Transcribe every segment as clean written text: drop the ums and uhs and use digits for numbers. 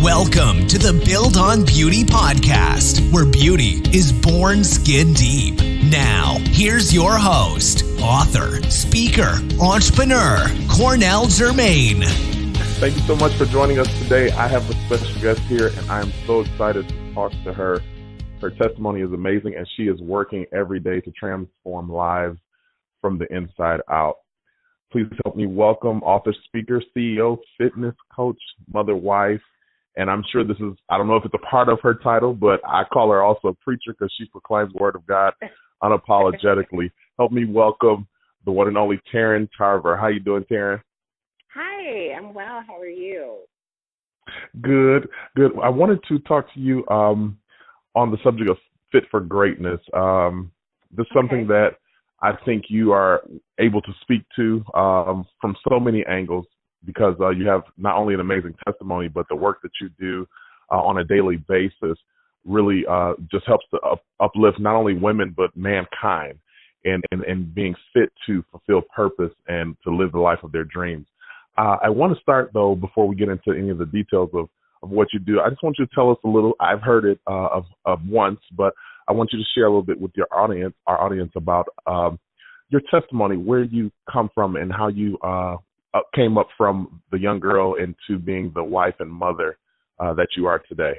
Welcome to the Build on Beauty podcast, where beauty is born skin deep. Now, here's your host, author, speaker, entrepreneur, Cornell Jermaine. Thank you so much for joining us today. I have a special guest here, and I am so excited to talk to her. Her testimony is amazing, and she is working every day to transform lives from the inside out. Please help me welcome author, speaker, CEO, fitness coach, mother, wife, and I'm sure this is, I don't know if it's a part of her title, but I call her also a preacher because she proclaims the word of God unapologetically. Help me welcome the one and only Taryn Tarver. How you doing, Taryn? Hi, I'm well. How are you? Good. I wanted to talk to you on the subject of fit for greatness. This is something that I think you are able to speak to from so many angles, because you have not only an amazing testimony, but the work that you do on a daily basis really just helps to uplift not only women, but mankind and being fit to fulfill purpose and to live the life of their dreams. I want to start, though, before we get into any of the details of what you do. I just want you to tell us a little. I've heard it of once, but I want you to share a little bit with our audience about your testimony, where you come from and how you came up from the young girl into being the wife and mother that you are today.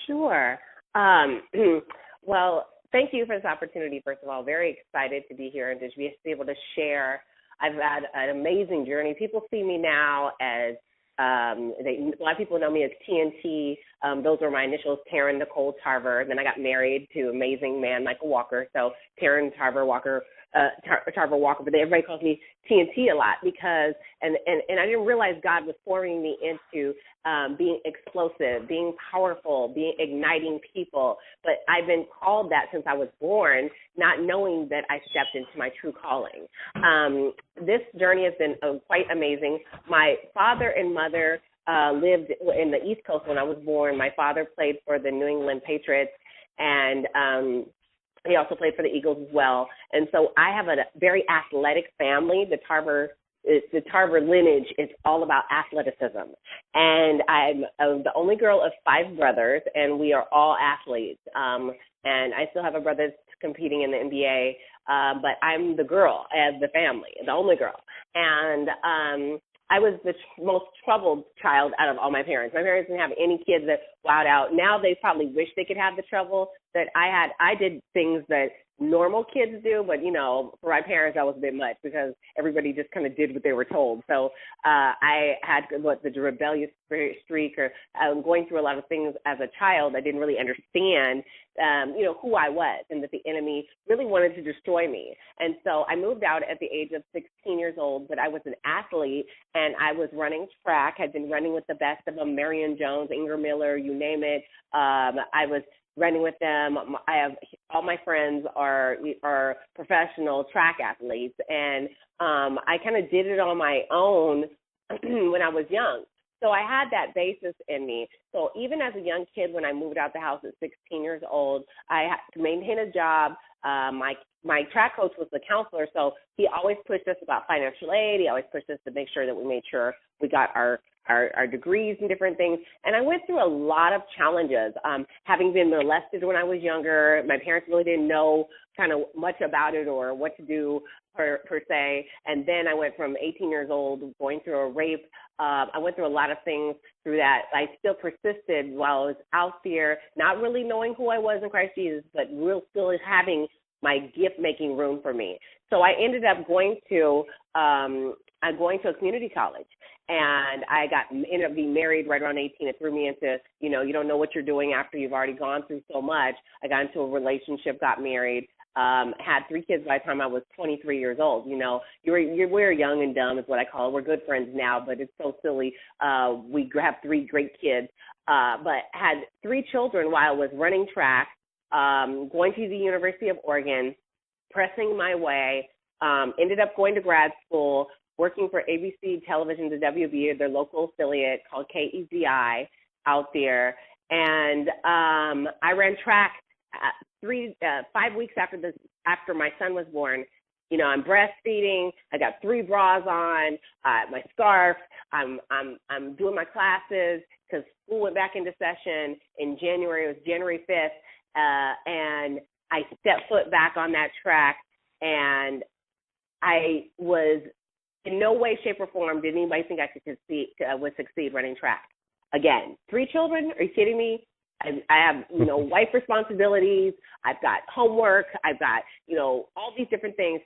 Sure. Well, thank you for this opportunity, first of all. Very excited to be here and to be able to share. I've had an amazing journey. People see me now as, a lot of people know me as TNT. Those were my initials, Taryn Nicole Tarver. Then I got married to amazing man, Michael Walker. So Taryn Tarver-Walker, Tarver-Walker, but everybody calls me TNT a lot because, and I didn't realize God was forming me into being explosive, being powerful, being igniting people. But I've been called that since I was born, not knowing that I stepped into my true calling. This journey has been quite amazing. My father and mother lived in the East Coast when I was born. My father played for the New England Patriots, and he also played for the Eagles as well. And so I have a very athletic family. The Tarver lineage is all about athleticism. And I'm the only girl of 5 brothers, and we are all athletes. And I still have a brother that's competing in the NBA, but I'm the girl of the family, the only girl. And I was the most troubled child out of all my parents. My parents didn't have any kids that wowed out. Now they probably wish they could have the trouble that I had. I did things that normal kids do, but, you know, for my parents, that was a bit much because everybody just kind of did what they were told. So I had the rebellious streak, or going through a lot of things as a child. I didn't really understand, who I was, and that the enemy really wanted to destroy me. And so I moved out at the age of 16 years old, but I was an athlete, and I was running track. I'd been running with the best of them, Marion Jones, Ingram Miller, you name it. I was running with them. I have all my friends are professional track athletes, and I kind of did it on my own when I was young. So I had that basis in me. So even as a young kid, when I moved out the house at 16 years old, I had to maintain a job. My track coach was the counselor, so he always pushed us about financial aid. He always pushed us to make sure that we made sure we got our degrees and different things. And I went through a lot of challenges. Having been molested when I was younger, my parents really didn't know kind of much about it or what to do per se. And then I went from 18 years old going through a rape. I went through a lot of things through that. I still persisted while I was out there, not really knowing who I was in Christ Jesus, but still having my gift making room for me. So I ended up going to a community college, and I ended up being married right around 18. It threw me into, you don't know what you're doing after you've already gone through so much. I got into a relationship, got married, had 3 kids by the time I was 23 years old. We're young and dumb is what I call it. We're good friends now, but it's so silly. We have 3 great kids, but had 3 children while I was running track, going to the University of Oregon, pressing my way, ended up going to grad school, working for ABC Television, the WB, their local affiliate called KEZI out there. And I ran track 5 weeks after my son was born. I'm breastfeeding. I got 3 bras on, my scarf. I'm doing my classes because school went back into session in January. It was January 5th, and I stepped foot back on that track, and I was in no way, shape, or form did anybody think I would succeed running track. Again, 3 children? Are you kidding me? I have, wife responsibilities. I've got homework. I've got, all these different things.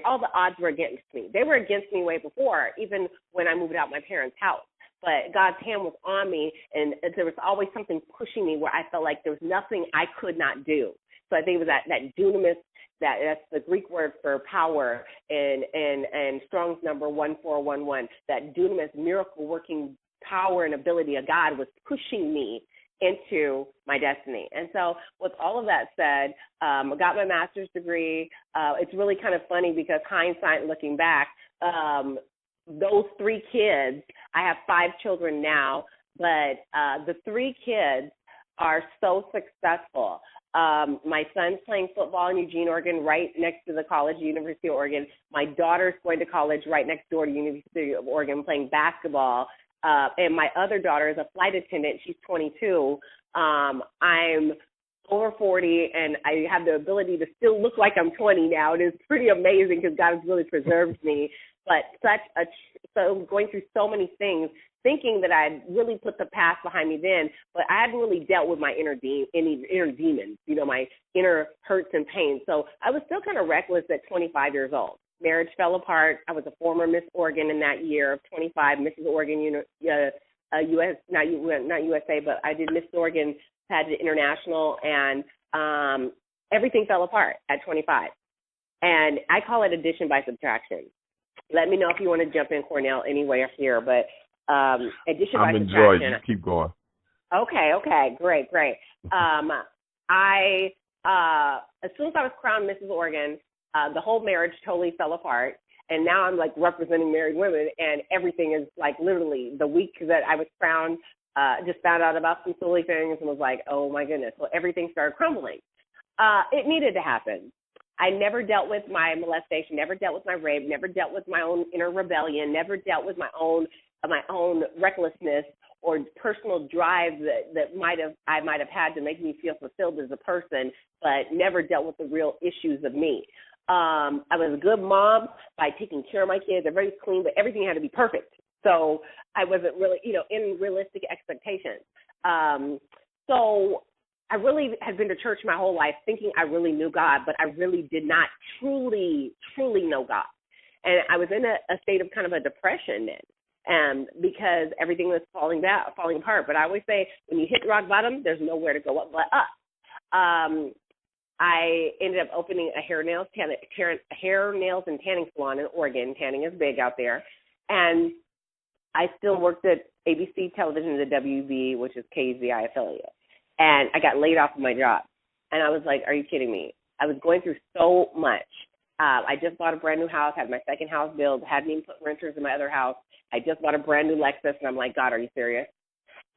All the odds were against me. They were against me way before, even when I moved out my parents' house. But God's hand was on me, and there was always something pushing me where I felt like there was nothing I could not do. So I think it was that dunamis, that's the Greek word for power, and Strong's number 1411. That dunamis, miracle working power and ability of God was pushing me into my destiny. And so with all of that said, I got my master's degree. It's really kind of funny because hindsight, looking back, those 3 kids, I have 5 children now, but the 3 kids are so successful. My son's playing football in Eugene, Oregon, right next to the college, University of Oregon. My daughter's going to college right next door to University of Oregon playing basketball. And my other daughter is a flight attendant. She's 22. I'm over 40, and I have the ability to still look like I'm 20 now. It is pretty amazing because God has really preserved me. But so going through so many things, thinking that I'd really put the past behind me then, but I hadn't really dealt with my inner demons, my inner hurts and pains. So I was still kind of reckless at 25 years old. Marriage fell apart. I was a former Miss Oregon in that year of 25, Mrs. Oregon, U.S., not USA, but I did Miss Oregon, had the international, and everything fell apart at 25. And I call it addition by subtraction. Let me know if you want to jump in, Cornell, anywhere here, but addition by subtraction. I'm enjoying it. Keep going. Okay, great. As soon as I was crowned Mrs. Oregon, the whole marriage totally fell apart, and now I'm like representing married women, and everything is like literally the week that I was crowned, just found out about some silly things and was like, oh my goodness. So everything started crumbling. It needed to happen. I never dealt with my molestation, never dealt with my rape, never dealt with my own inner rebellion, never dealt with my own recklessness or personal drive that I might have had to make me feel fulfilled as a person, but never dealt with the real issues of me. I was a good mom by taking care of my kids. They're very clean, but everything had to be perfect. So I wasn't really, in realistic expectations. So I really had been to church my whole life thinking I really knew God, but I really did not truly know God. And I was in a state of kind of a depression then, because everything was falling apart. But I always say, when you hit rock bottom, there's nowhere to go up but up. I ended up opening a hair, nails, and tanning salon in Oregon. Tanning is big out there. And I still worked at ABC Television, the WB, which is KZI affiliate. And I got laid off of my job. And I was like, are you kidding me? I was going through so much. I just bought a brand new house, had my second house built, hadn't even put renters in my other house. I just bought a brand new Lexus, and I'm like, God, are you serious?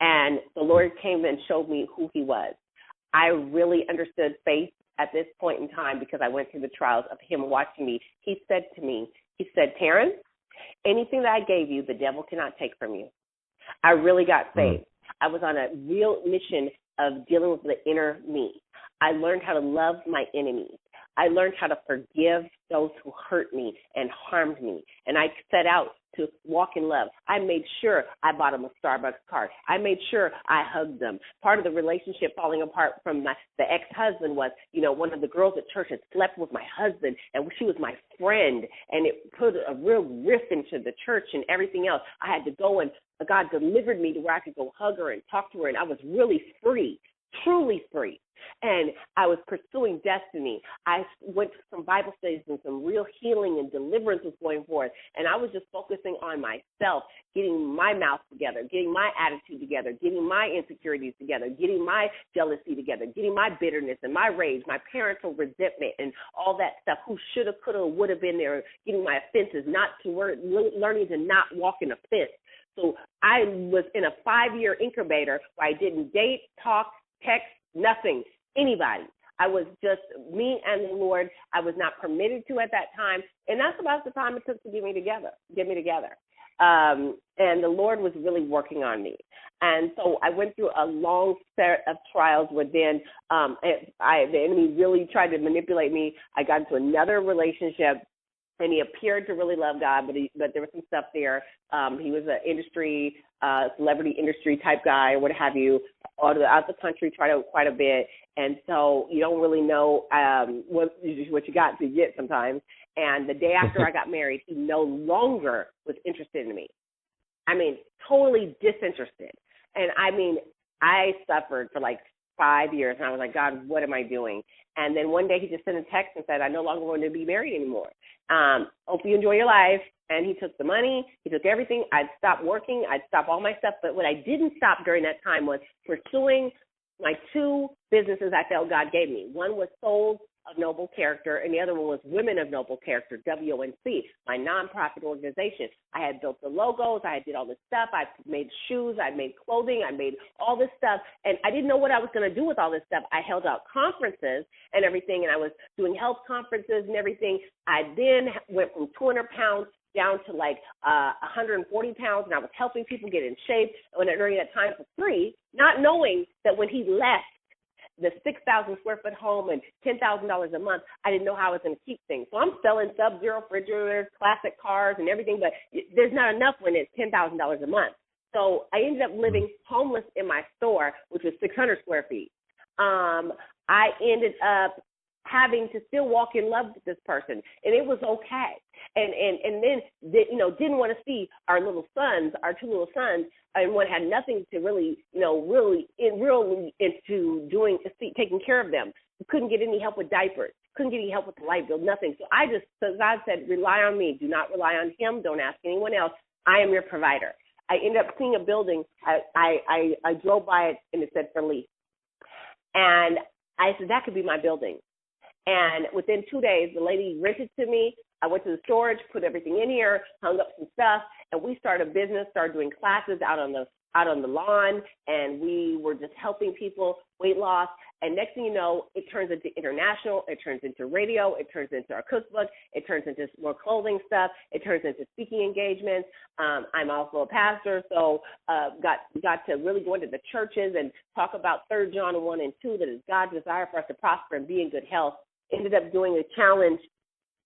And the Lord came and showed me who he was. I really understood faith at this point in time because I went through the trials of him watching me. He said to me, Taryn, anything that I gave you, the devil cannot take from you. I really got saved. I was on a real mission of dealing with the inner me. I learned how to love my enemies. I learned how to forgive those who hurt me and harmed me. And I set out to walk in love. I made sure I bought them a Starbucks card. I made sure I hugged them. Part of the relationship falling apart from the ex-husband was, one of the girls at church had slept with my husband, and she was my friend, and it put a real rift into the church and everything else. I had to go, and God delivered me to where I could go hug her and talk to her, and I was really free, truly free. And I was pursuing destiny. I went to some Bible studies and some real healing and deliverance was going forth. And I was just focusing on myself, getting my mouth together, getting my attitude together, getting my insecurities together, getting my jealousy together, getting my bitterness and my rage, my parental resentment and all that stuff, who should have, could have, would have been there, getting my offenses, learning to not walk in offense. So I was in a 5-year incubator where I didn't date, talk, text, nothing, anybody. I was just me and the Lord. I was not permitted to at that time. And that's about the time it took to get me together. And the Lord was really working on me. And so I went through a long set of trials where then the enemy really tried to manipulate me. I got into another relationship, and he appeared to really love God, but there was some stuff there. He was an celebrity industry type guy, or what have you, out the country, tried out quite a bit. And so you don't really know what you got to get sometimes. And the day after I got married, he no longer was interested in me. I mean, totally disinterested. And I mean, I suffered for like 5 years, and I was like, God, what am I doing? And then one day he just sent a text and said, I no longer want to be married anymore. Hope you enjoy your life. And he took the money. He took everything. I'd stop working. I'd stop all my stuff. But what I didn't stop during that time was pursuing my 2 businesses I felt God gave me. One was Souls of Noble Character, and the other one was Women of Noble Character, WNC, my nonprofit organization. I had built the logos. I did all this stuff. I made shoes. I made clothing. I made all this stuff, and I didn't know what I was going to do with all this stuff. I held out conferences and everything, and I was doing health conferences and everything. I then went from 200 pounds down to like 140 pounds, and I was helping people get in shape during that time for free, not knowing that when he left the 6,000 square foot home and $10,000 a month, I didn't know how I was going to keep things. So I'm selling Sub-Zero refrigerators, classic cars, and everything, but there's not enough when it's $10,000 a month. So I ended up living homeless in my store, which was 600 square feet. I ended up having to still walk in love with this person, and it was okay. And then didn't want to see our 2 little sons, and one had nothing to really into taking care of them. Couldn't get any help with diapers, couldn't get any help with the light bill, nothing. So God said, rely on me. Do not rely on him. Don't ask anyone else. I am your provider. I ended up seeing a building. I drove by it, and it said for lease. And I said, that could be my building. And within 2 days, the lady rented to me. I went to the storage, put everything in here, hung up some stuff, and we started a business, started doing classes out on the lawn, and we were just helping people weight loss. And next thing you know, it turns into international, it turns into radio, it turns into our cookbook, it turns into more clothing stuff, it turns into speaking engagements. I'm also a pastor, so got to really go into the churches and talk about 3 John 1 and 2, that is God's desire for us to prosper and be in good health. Ended up doing a challenge,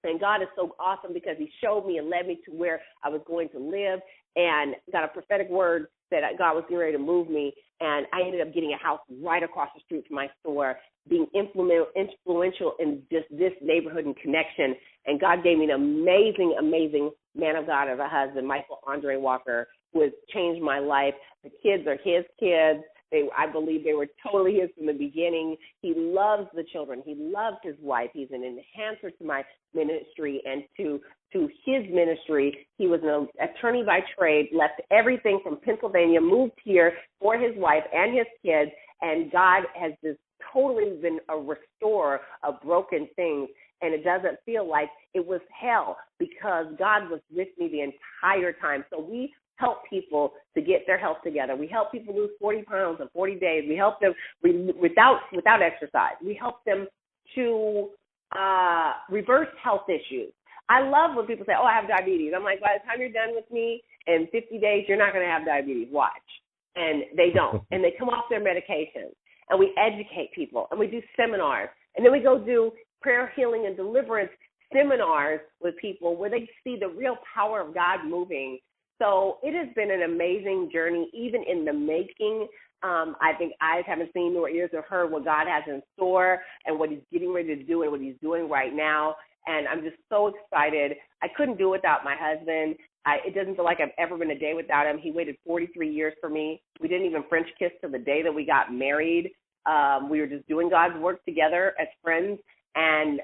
and God is so awesome because he showed me and led me to where I was going to live, and got a prophetic word that God was getting ready to move me, and I ended up getting a house right across the street from my store, being influential in just this neighborhood and connection. And God gave me an amazing, amazing man of God as a husband, Michael Andre Walker, who has changed my life. The kids are his kids. I believe they were totally his from the beginning. He loves the children. He loves his wife. He's an enhancer to my ministry and to his ministry. He was an attorney by trade, left everything from Pennsylvania, moved here for his wife and his kids, and God has just totally been a restorer of broken things. And it doesn't feel like it was hell because God was with me the entire time. So we help people to get their health together. We help people lose 40 pounds in 40 days. We help them without exercise. We help them to reverse health issues. I love when people say, I have diabetes. I'm like, by the time you're done with me in 50 days, you're not going to have diabetes. Watch. And they don't. And they come off their medications. And we educate people. And we do seminars. And then we go do prayer, healing, and deliverance seminars with people where they see the real power of God moving. So it has been an amazing journey, even in the making. I think eyes haven't seen nor ears have heard what God has in store and what he's getting ready to do and what he's doing right now. And I'm just so excited. I couldn't do it without my husband. It doesn't feel like I've ever been a day without him. He waited 43 years for me. We didn't even French kiss till the day that we got married. We were just doing God's work together as friends. And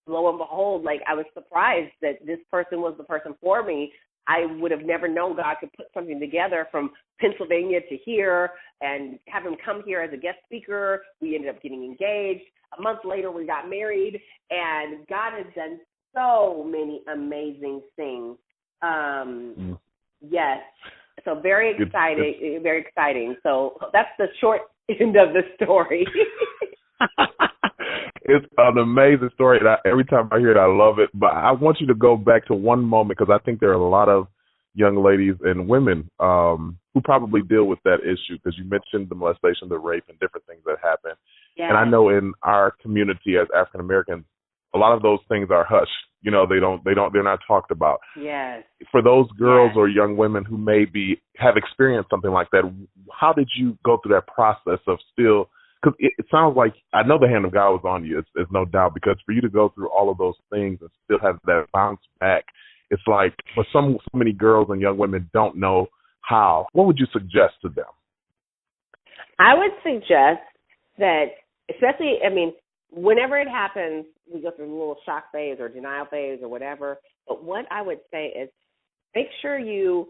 lo and behold, I was surprised that this person was the person for me. I would have never known God could put something together from Pennsylvania to here and have him come here as a guest speaker. We ended up getting engaged. A month later, we got married, and God has done so many amazing things. Yes. So very exciting, very exciting. So that's the short end of the story. It's an amazing story. And every time I hear it, I love it. But I want you to go back to one moment because I think there are a lot of young ladies and women who probably deal with that issue because you mentioned the molestation, the rape, and different things that happen. Yes. And I know in our community as African Americans, a lot of those things are hushed. You know, they're not talked about. Yes. For those girls Yes. or young women who maybe have experienced something like that, how did you go through that process of still? Because it sounds like, I know the hand of God was on you, it's no doubt, because for you to go through all of those things and still have that bounce back, it's like, but so many girls and young women don't know how. What would you suggest to them? I would suggest that, especially, whenever it happens, we go through a little shock phase or denial phase or whatever, but what I would say is make sure you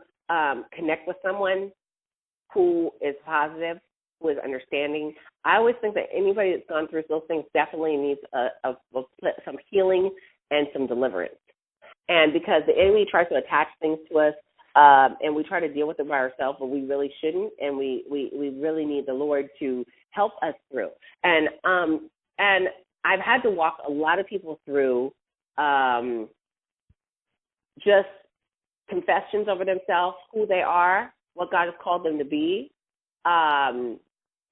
connect with someone who is positive, who is understanding. I always think that anybody that's gone through those things definitely needs some healing and some deliverance. And because the enemy tries to attach things to us, and we try to deal with it by ourselves, but we really shouldn't, and we really need the Lord to help us through. And I've had to walk a lot of people through just confessions over themselves, who they are, what God has called them to be,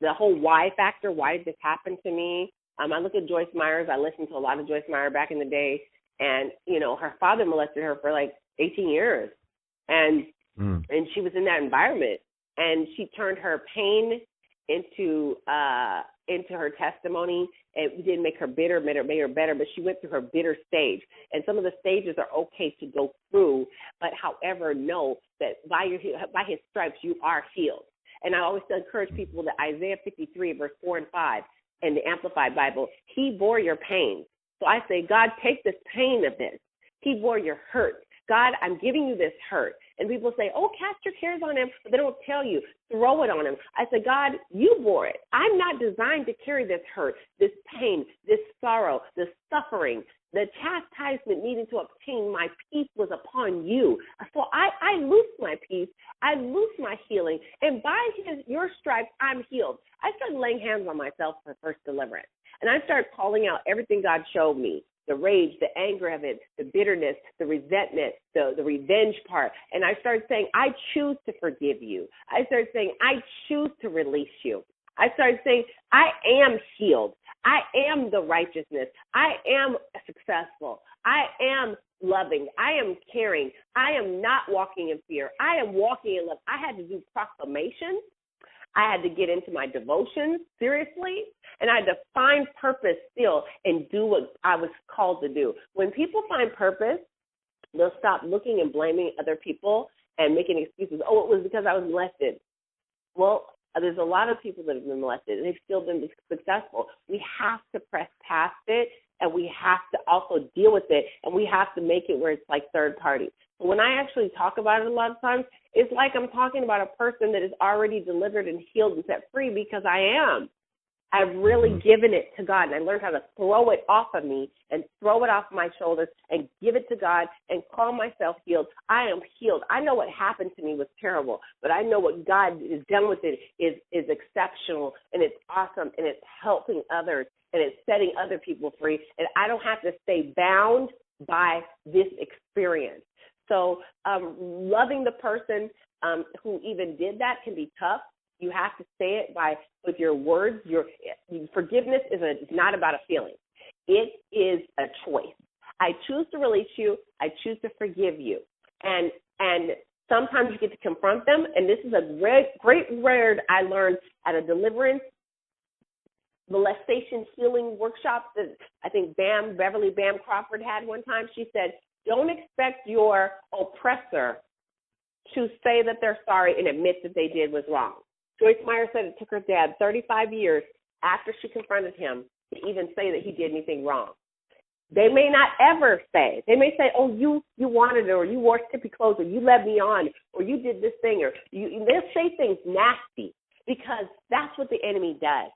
the whole why factor, why did this happen to me? I look at Joyce Myers. I listened to a lot of Joyce Meyer back in the day, and, her father molested her for like 18 years, and she was in that environment, and she turned her pain into her testimony. It didn't make her bitter, made her better, but she went through her bitter stage. And some of the stages are okay to go through, but however, know that by his stripes you are healed. And I always encourage people that Isaiah 53, verse 4 and 5, in the Amplified Bible, he bore your pain. So I say, God, take this pain of this. He bore your hurt. God, I'm giving you this hurt. And people say, oh, cast your cares on him, but they don't tell you, throw it on him. I say, God, you bore it. I'm not designed to carry this hurt, this pain, this sorrow, this suffering. The chastisement needing to obtain my peace was upon you. So I loose my peace. I loose my healing. And by your stripes, I'm healed. I started laying hands on myself for first deliverance. And I started calling out everything God showed me. The rage, the anger of it, the bitterness, the resentment, the revenge part. And I started saying, I choose to forgive you. I started saying, I choose to release you. I started saying, I am healed. I am the righteousness. I am successful. I am loving. I am caring. I am not walking in fear. I am walking in love. I had to do proclamations. I had to get into my devotions seriously, and I had to find purpose still and do what I was called to do. When people find purpose, they'll stop looking and blaming other people and making excuses. Oh, it was because I was molested. Well, there's a lot of people that have been molested, and they've still been successful. We have to press past it, and we have to also deal with it, and we have to make it where it's like third party. So when I actually talk about it a lot of times, it's like I'm talking about a person that is already delivered and healed and set free, because I am. I've really given it to God, and I learned how to throw it off of me and throw it off my shoulders and give it to God and call myself healed. I am healed. I know what happened to me was terrible, but I know what God has done with it is exceptional, and it's awesome, and it's helping others, and it's setting other people free, and I don't have to stay bound by this experience. So loving the person who even did that can be tough. You have to say it with your words. Your forgiveness is not about a feeling. It is a choice. I choose to release you. I choose to forgive you. And sometimes you get to confront them. And this is a great word I learned at a deliverance molestation healing workshop that I think Beverly Bam Crawford had one time. She said, don't expect your oppressor to say that they're sorry and admit that they did was wrong. Joyce Meyer said it took her dad 35 years after she confronted him to even say that he did anything wrong. They may not ever say. They may say, oh, you wanted it, or you wore skimpy clothes, or you led me on, or you did this thing, or they'll say things nasty, because that's what the enemy does.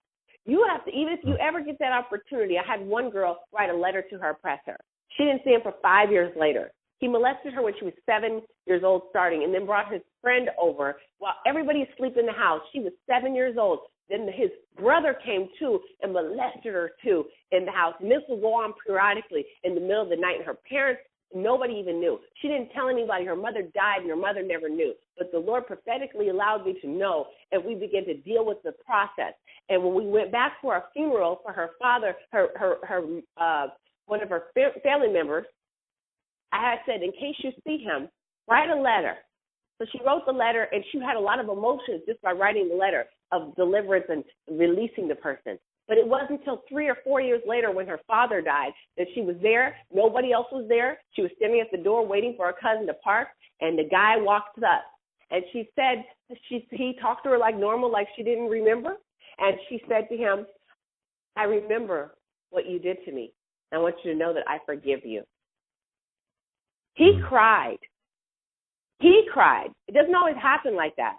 You have to, even if you ever get that opportunity. I had one girl write a letter to her oppressor. She didn't see him for 5 years later. He molested her when she was 7 years old starting, and then brought his friend over while everybody's asleep in the house. She was 7 years old. Then his brother came too and molested her too in the house. And this will go on periodically in the middle of the night. And her parents, nobody even knew. She didn't tell anybody. Her mother died and her mother never knew. But the Lord prophetically allowed me to know, and we began to deal with the process. And when we went back for a funeral for her father, one of her family members, I had said, in case you see him, write a letter. So she wrote the letter, and she had a lot of emotions just by writing the letter of deliverance and releasing the person. But it wasn't until 3 or 4 years later when her father died that she was there. Nobody else was there. She was standing at the door waiting for her cousin to park, and the guy walked up. And she said, he talked to her like normal, like she didn't remember. And she said to him, I remember what you did to me. I want you to know that I forgive you. He cried. He cried. It doesn't always happen like that.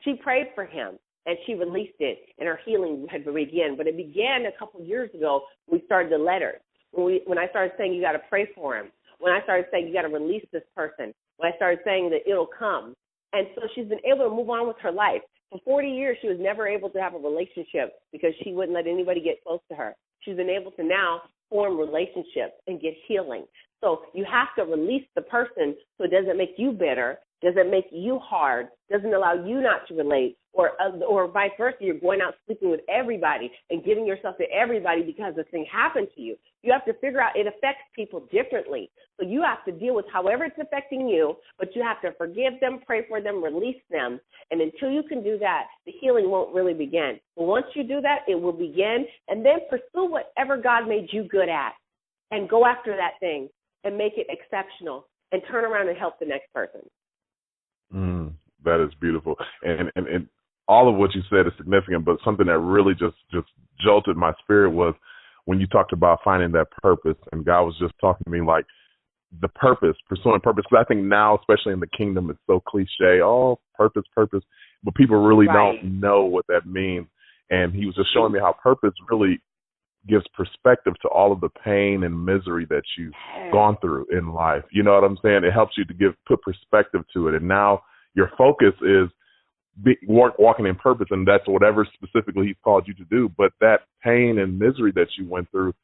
She prayed for him, and she released it, and her healing had begun. But it began a couple of years ago when we started the letters, when I started saying you got to pray for him, when I started saying you got to release this person, when I started saying that it'll come. And so she's been able to move on with her life. For 40 years, she was never able to have a relationship because she wouldn't let anybody get close to her. She's been able to now form relationships and get healing. So you have to release the person so it doesn't make you bitter, doesn't make you hard, doesn't allow you not to relate, or vice versa. You're going out sleeping with everybody and giving yourself to everybody because the thing happened to you. You have to figure out it affects people differently. So you have to deal with however it's affecting you, but you have to forgive them, pray for them, release them. And until you can do that, the healing won't really begin. But once you do that, it will begin. And then pursue whatever God made you good at and go after that thing and make it exceptional and turn around and help the next person. That is beautiful. And all of what you said is significant, but something that really just jolted my spirit was when you talked about finding that purpose, and God was just talking to me like the purpose, pursuing purpose. Because I think now, especially in the kingdom, it's so cliche, purpose, but people really don't know what that means. And he was just showing me how purpose really gives perspective to all of the pain and misery that you've gone through in life. You know what I'm saying? It helps you to put perspective to it. And now your focus is walking in purpose, and that's whatever specifically he's called you to do. But that pain and misery that you went through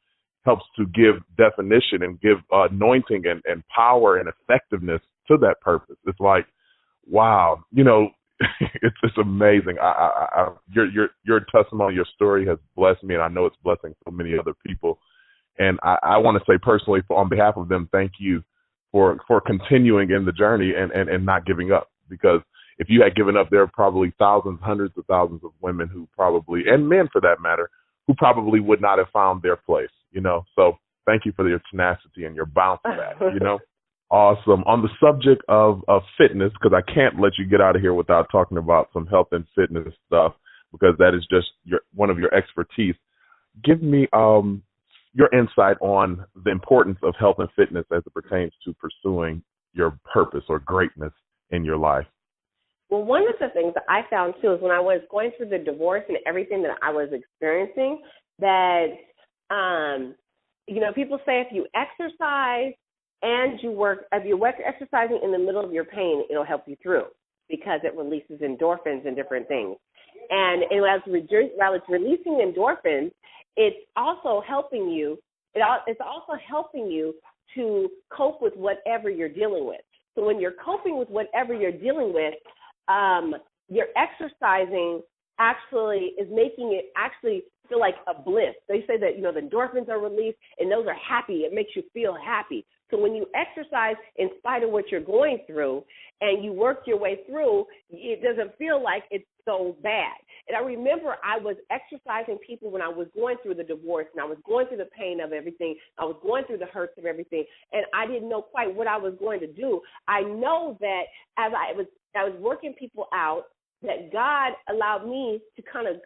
helps to give definition and give anointing and power and effectiveness to that purpose. It's like, wow, it's amazing. Your testimony, your story has blessed me, and I know it's blessing so many other people. And I want to say personally, on behalf of them, thank you for continuing in the journey and not giving up. Because if you had given up, there are probably thousands, hundreds of thousands of women who probably, and men for that matter, who probably would not have found their place, So thank you for your tenacity and your bounce back, Awesome. On the subject of fitness, because I can't let you get out of here without talking about some health and fitness stuff, because that is just one of your expertise. Give me your insight on the importance of health and fitness as it pertains to pursuing your purpose or greatness in your life. Well, one of the things that I found, too, is when I was going through the divorce and everything that I was experiencing, that, people say if you exercise and if you're exercising in the middle of your pain, it'll help you through because it releases endorphins and different things. And while it's releasing endorphins, it's also helping you. It's also helping you to cope with whatever you're dealing with. So when you're coping with whatever you're dealing with, your exercising actually is making it actually feel like a bliss. They say that, the endorphins are released, and those are happy. It makes you feel happy. So when you exercise in spite of what you're going through and you work your way through, it doesn't feel like it's so bad. And I remember I was exercising people when I was going through the divorce and I was going through the pain of everything. I was going through the hurts of everything, and I didn't know quite what I was going to do. I know that as I was working people out, that God allowed me to kind of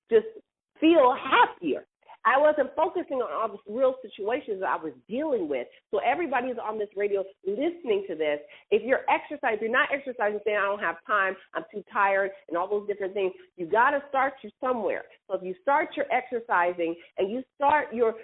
just feel happier. I wasn't focusing on all the real situations that I was dealing with. So everybody who's on this radio listening to this, if you're not exercising, saying I don't have time, I'm too tired, and all those different things, you got to start you somewhere. So if you start your exercising and you start your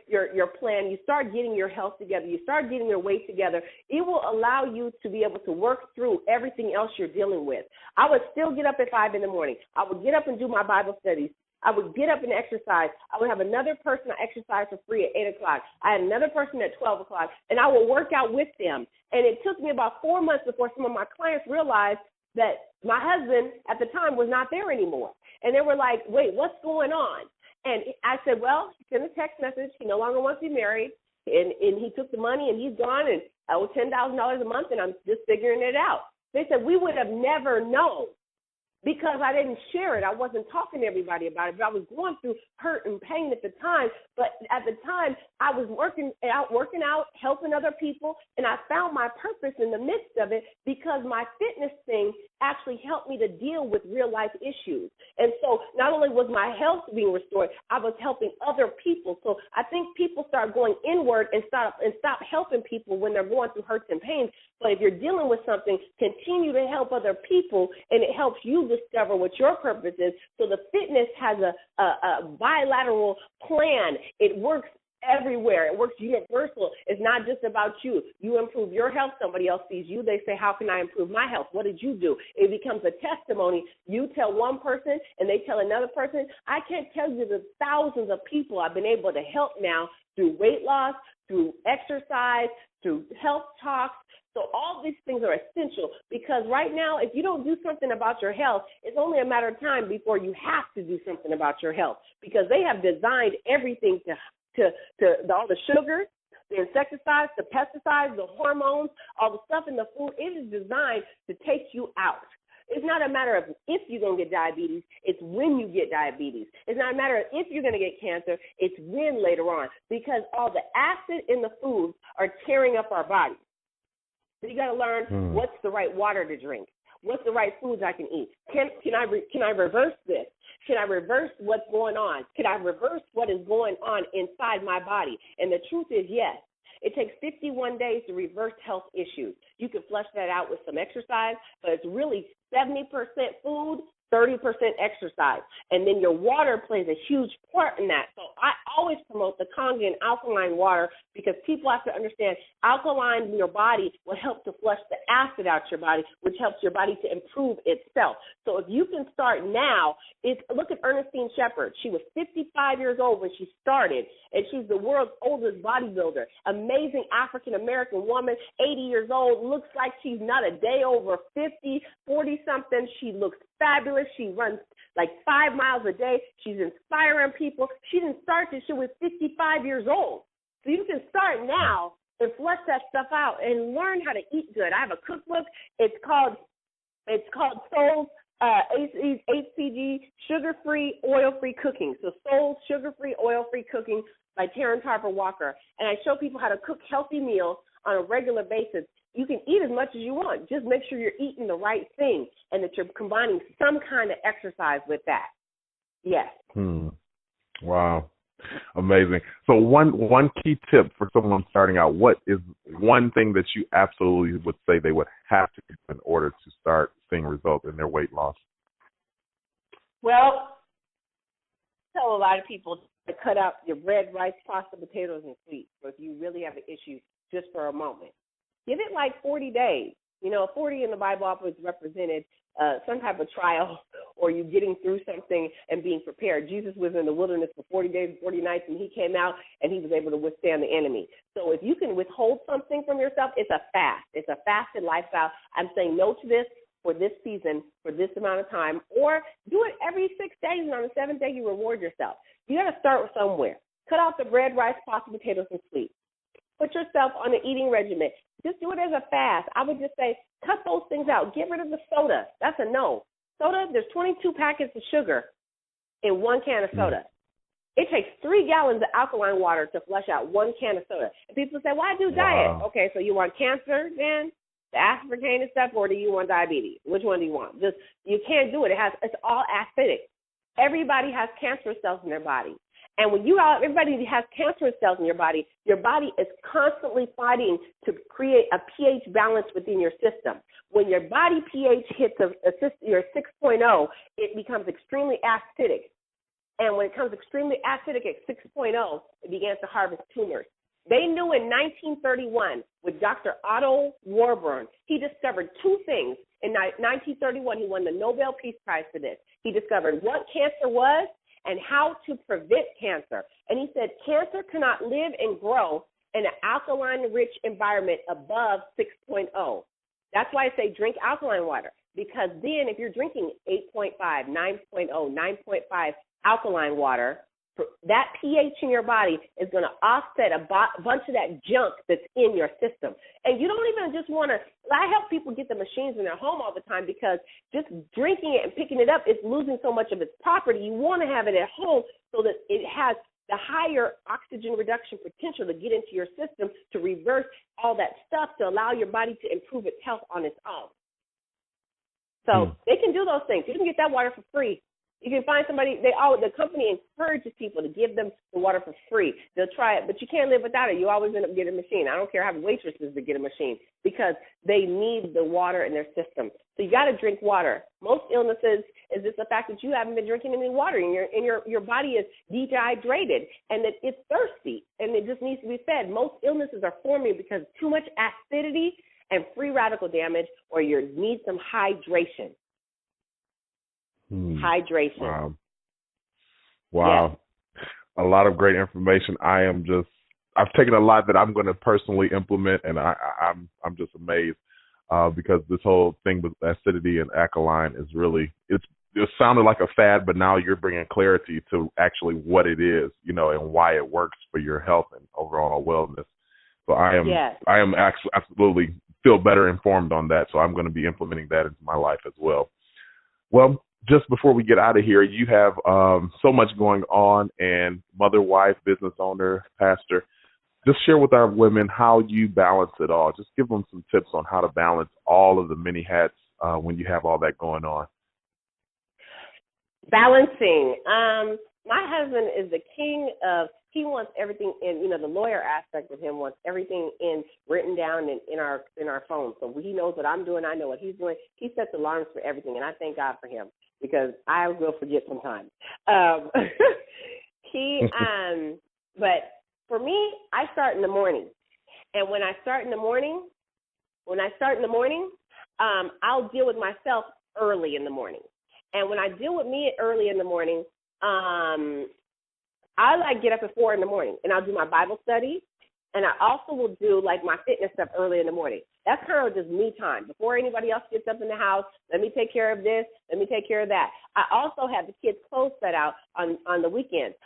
plan, you start getting your health together, you start getting your weight together, it will allow you to be able to work through everything else you're dealing with. I would still get up at 5 in the morning. I would get up and do my Bible studies. I would get up and exercise. I would have another person I exercise for free at 8 o'clock. I had another person at 12 o'clock, and I would work out with them. And it took me about 4 months before some of my clients realized that my husband at the time was not there anymore. And they were like, wait, what's going on? And I said, well, he sent a text message. He no longer wants to be married. And he took the money, and he's gone, and I owe $10,000 a month, and I'm just figuring it out. They said, we would have never known because I didn't share it. I wasn't talking to everybody about it, but I was going through hurt and pain at the time. But at the time, I was working out, helping other people, and I found my purpose in the midst of it because my fitness thing actually helped me to deal with real-life issues. And so not only was my health being restored, I was helping other people. So I think people start going inward and stop helping people when they're going through hurts and pains. But if you're dealing with something, continue to help other people, and it helps you discover what your purpose is. So the fitness has a bilateral plan. It works everywhere. It works universal. It's not just about you. You improve your health, somebody else sees you. They say, how can I improve my health? What did you do? It becomes a testimony. You tell one person and they tell another person. I can't tell you the thousands of people I've been able to help now through weight loss, through exercise, through health talks. So all these things are essential because right now, if you don't do something about your health, it's only a matter of time before you have to do something about your health because they have designed everything to all the sugars, the insecticides, the pesticides, the hormones, all the stuff in the food. It is designed to take you out. It's not a matter of if you're going to get diabetes, it's when you get diabetes. It's not a matter of if you're going to get cancer, it's when later on because all the acid in the foods are tearing up our bodies. So you got to learn what's the right water to drink. What's the right foods I can eat? Can I reverse this? Can I reverse what's going on? Can I reverse what is going on inside my body? And the truth is, yes. It takes 51 days to reverse health issues. You can flush that out with some exercise, but it's really 70% food, 30% exercise. And then your water plays a huge part in that. So I always promote the Kangen alkaline water because people have to understand alkaline in your body will help to flush the acid out your body, which helps your body to improve itself. So if you can start now, look at Ernestine Shepherd. She was 55 years old when she started, and she's the world's oldest bodybuilder. Amazing African-American woman, 80 years old, looks like she's not a day over 50, 40-something. She looks fabulous. She runs like 5 miles a day. She's inspiring people. She didn't start this. She was 55 years old. So you can start now and flush that stuff out and learn how to eat good. I have a cookbook. It's called Soul's HCG, Sugar-Free, Oil-Free Cooking. So Soul's Sugar-Free, Oil-Free Cooking by Taryn Tarver-Walker. And I show people how to cook healthy meals on a regular basis. You can eat as much as you want. Just make sure you're eating the right thing and that you're combining some kind of exercise with that. Yes. Wow. Amazing. So one key tip for someone starting out, what is one thing that you absolutely would say they would have to do in order to start seeing results in their weight loss? Well, I tell a lot of people to cut out your bread, rice, pasta, potatoes, and sweets. So if you really have an issue, just for a moment. Give it like 40 days. 40 in the Bible always represented some type of trial or you getting through something and being prepared. Jesus was in the wilderness for 40 days and 40 nights, and he came out, and he was able to withstand the enemy. So if you can withhold something from yourself, it's a fast. It's a fasted lifestyle. I'm saying no to this for this season, for this amount of time, or do it every 6 days, and on the seventh day you reward yourself. You got to start somewhere. Cut out the bread, rice, pasta, potatoes, and sweets. Put yourself on an eating regimen. Just do it as a fast. I would just say cut those things out. Get rid of the soda. That's a no. Soda, there's 22 packets of sugar in 1 can of soda. It takes 3 gallons of alkaline water to flush out 1 can of soda. And people say, why do diet? Wow. Okay, so you want cancer then? The aspartame and stuff, or do you want diabetes? Which one do you want? You can't do it. It's all acidic. Everybody has cancer cells in their body. And when everybody has cancerous cells in your body is constantly fighting to create a pH balance within your system. When your body pH hits your 6.0, it becomes extremely acidic. And when it becomes extremely acidic at 6.0, it begins to harvest tumors. They knew in 1931 with Dr. Otto Warburg, he discovered two things. In 1931, he won the Nobel Peace Prize for this. He discovered what cancer was and how to prevent cancer. And he said cancer cannot live and grow in an alkaline-rich environment above 6.0. That's why I say drink alkaline water, because then if you're drinking 8.5, 9.0, 9.5 alkaline water, that pH in your body is going to offset a bunch of that junk that's in your system. And you don't even just want to, I help people get the machines in their home all the time because just drinking it and picking it up is losing so much of its property. You want to have it at home so that it has the higher oxygen reduction potential to get into your system to reverse all that stuff to allow your body to improve its health on its own. So they can do those things. You can get that water for free. You can find somebody, the company encourages people to give them the water for free. They'll try it, but you can't live without it. You always end up getting a machine. I don't care how waitresses to get a machine because they need the water in their system. So you got to drink water. Most illnesses is just the fact that you haven't been drinking any water and your body is dehydrated and that it's thirsty and it just needs to be fed. Most illnesses are forming because too much acidity and free radical damage or you need some hydration. Hydration. Wow. Yes. A lot of great information. I've taken a lot that I'm going to personally implement, and I'm just amazed because this whole thing with acidity and alkaline is really, it sounded like a fad, but now you're bringing clarity to actually what it is, and why it works for your health and overall wellness. So I am actually absolutely feel better informed on that. So I'm going to be implementing that into my life as well. Well, just before we get out of here, you have so much going on, and mother, wife, business owner, pastor. Just share with our women how you balance it all. Just give them some tips on how to balance all of the many hats when you have all that going on. Balancing. My husband is the king of, he wants everything in, the lawyer aspect of him wants everything written down in our phone. So he knows what I'm doing. I know what he's doing. He sets alarms for everything, and I thank God for him because I will forget sometimes. But for me, I start in the morning. And when I start in the morning, I'll deal with myself early in the morning. And when I deal with me early in the morning, I get up at 4 in the morning, and I'll do my Bible study, and I also will do, my fitness stuff early in the morning. That's kind of just me time. Before anybody else gets up in the house, let me take care of this, let me take care of that. I also have the kids' clothes set out on the weekends.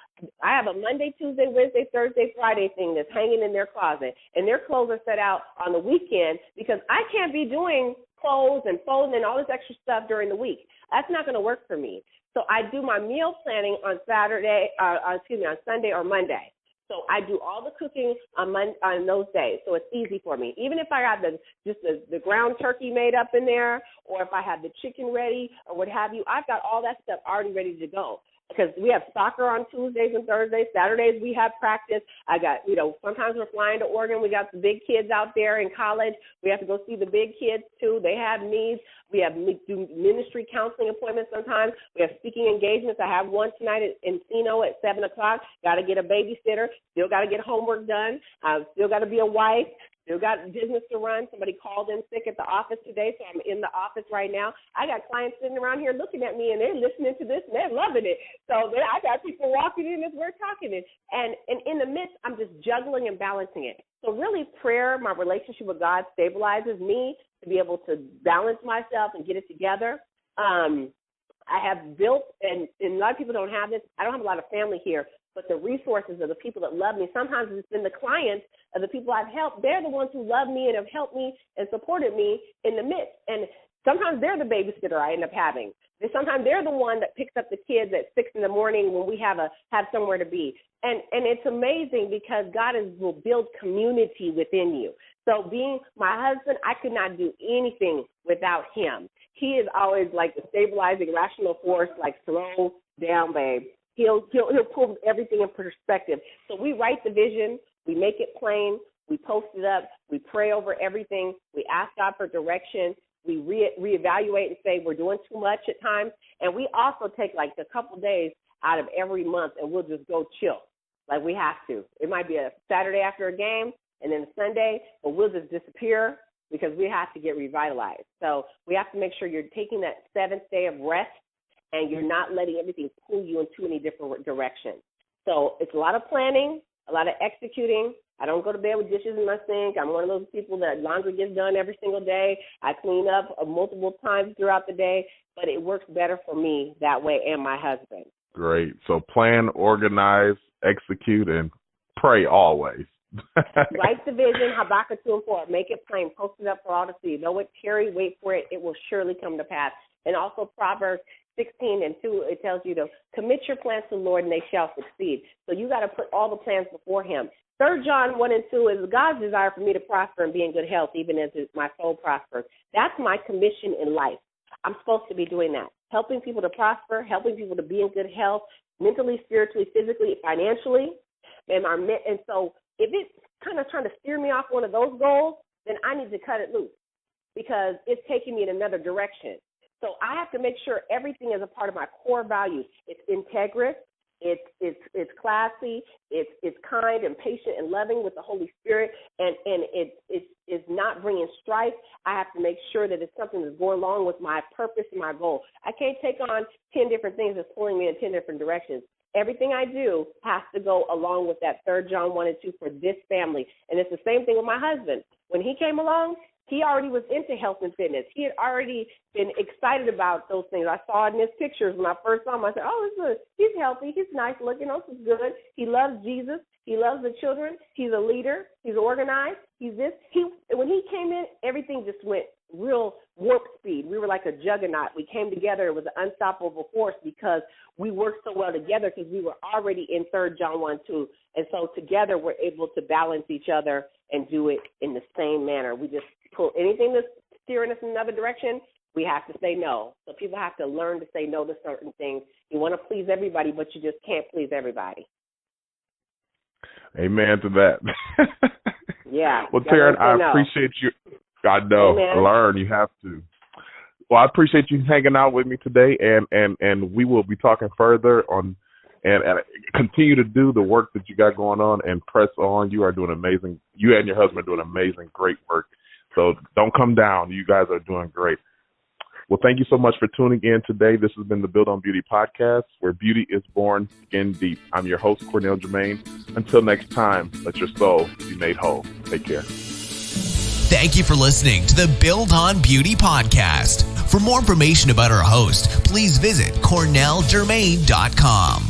I have a Monday, Tuesday, Wednesday, Thursday, Friday thing that's hanging in their closet, and their clothes are set out on the weekend because I can't be doing clothes and folding and all this extra stuff during the week. That's not going to work for me. So I do my meal planning on Sunday or Monday. So I do all the cooking on those days. So it's easy for me. Even if I have the ground turkey made up in there, or if I have the chicken ready or what have you, I've got all that stuff already ready to go. Because we have soccer on Tuesdays and Thursdays. Saturdays we have practice. I got, sometimes we're flying to Oregon. We got the big kids out there in college. We have to go see the big kids too. They have needs. We do ministry counseling appointments sometimes. We have speaking engagements. I have one tonight in Encino at 7 o'clock. Got to get a babysitter. Still got to get homework done. I've still got to be a wife. Still got business to run. Somebody called in sick at the office today, so I'm in the office right now. I got clients sitting around here looking at me, and they're listening to this, and they're loving it. So I got people walking in as we're talking it. And in the midst, I'm just juggling and balancing it. So really prayer, my relationship with God stabilizes me to be able to balance myself and get it together. I have built, and a lot of people don't have this, I don't have a lot of family here, but the resources of the people that love me, sometimes it's been the clients of the people I've helped. They're the ones who love me and have helped me and supported me in the midst. And sometimes they're the babysitter I end up having. Sometimes they're the one that picks up the kids at 6 in the morning when we have somewhere to be. And it's amazing because God will build community within you. So being my husband, I could not do anything without him. He is always like the stabilizing, rational force, like slow down, babe. He'll pull everything in perspective. So we write the vision, we make it plain, we post it up, we pray over everything, we ask God for direction, we reevaluate and say we're doing too much at times, and we also take like a couple days out of every month and we'll just go chill. Like we have to. It might be a Saturday after a game and then a Sunday, but we'll just disappear because we have to get revitalized. So we have to make sure you're taking that seventh day of rest and you're not letting everything pull you in too many different directions. So it's a lot of planning, a lot of executing. I don't go to bed with dishes in my sink. I'm one of those people that laundry gets done every single day. I clean up multiple times throughout the day, but it works better for me that way and my husband. Great. So plan, organize, execute, and pray always. Write the vision, Habakkuk 2 and 4. Make it plain. Post it up for all to see. Know it, tarry, wait for it. It will surely come to pass. And also Proverbs 16 and 2, it tells you to commit your plans to the Lord and they shall succeed. So you got to put all the plans before him. 3 John 1 and 2 is God's desire for me to prosper and be in good health, even as my soul prospers. That's my commission in life. I'm supposed to be doing that, helping people to prosper, helping people to be in good health, mentally, spiritually, physically, financially. And so if it's kind of trying to steer me off one of those goals, then I need to cut it loose because it's taking me in another direction. So I have to make sure everything is a part of my core values. It's integrous, it's classy, it's kind and patient and loving with the Holy Spirit, and it's not bringing strife. I have to make sure that it's something that's going along with my purpose and my goal. I can't take on 10 different things that's pulling me in 10 different directions. Everything I do has to go along with that 3 John 1 and 2 for this family. And it's the same thing with my husband. When he came along, he already was into health and fitness. He had already been excited about those things. I saw it in his pictures when I first saw him. I said, oh, this is, he's healthy. He's nice looking. Oh, this is good. He loves Jesus. He loves the children. He's a leader. He's organized. He's this. When he came in, everything just went real warp speed. We were like a juggernaut. We came together. It was an unstoppable force because we worked so well together because we were already in 3 John 1, 2. And so together we're able to balance each other and do it in the same manner. We just pull anything that's steering us in another direction, we have to say no. So people have to learn to say no to certain things. You want to please everybody, but you just can't please everybody. Amen to that. Yeah. Well, Taryn, I appreciate you. I know. Amen. Learn. You have to. Well, I appreciate you hanging out with me today, and we will be talking further on and continue to do the work that you got going on and press on. You are doing amazing. You and your husband are doing amazing, great work. So don't come down. You guys are doing great. Well, thank you so much for tuning in today. This has been the Build on Beauty podcast, where beauty is born skin deep. I'm your host, Cornell Jermaine. Until next time, let your soul be made whole. Take care. Thank you for listening to the Build on Beauty podcast. For more information about our host, please visit CornellJermaine.com.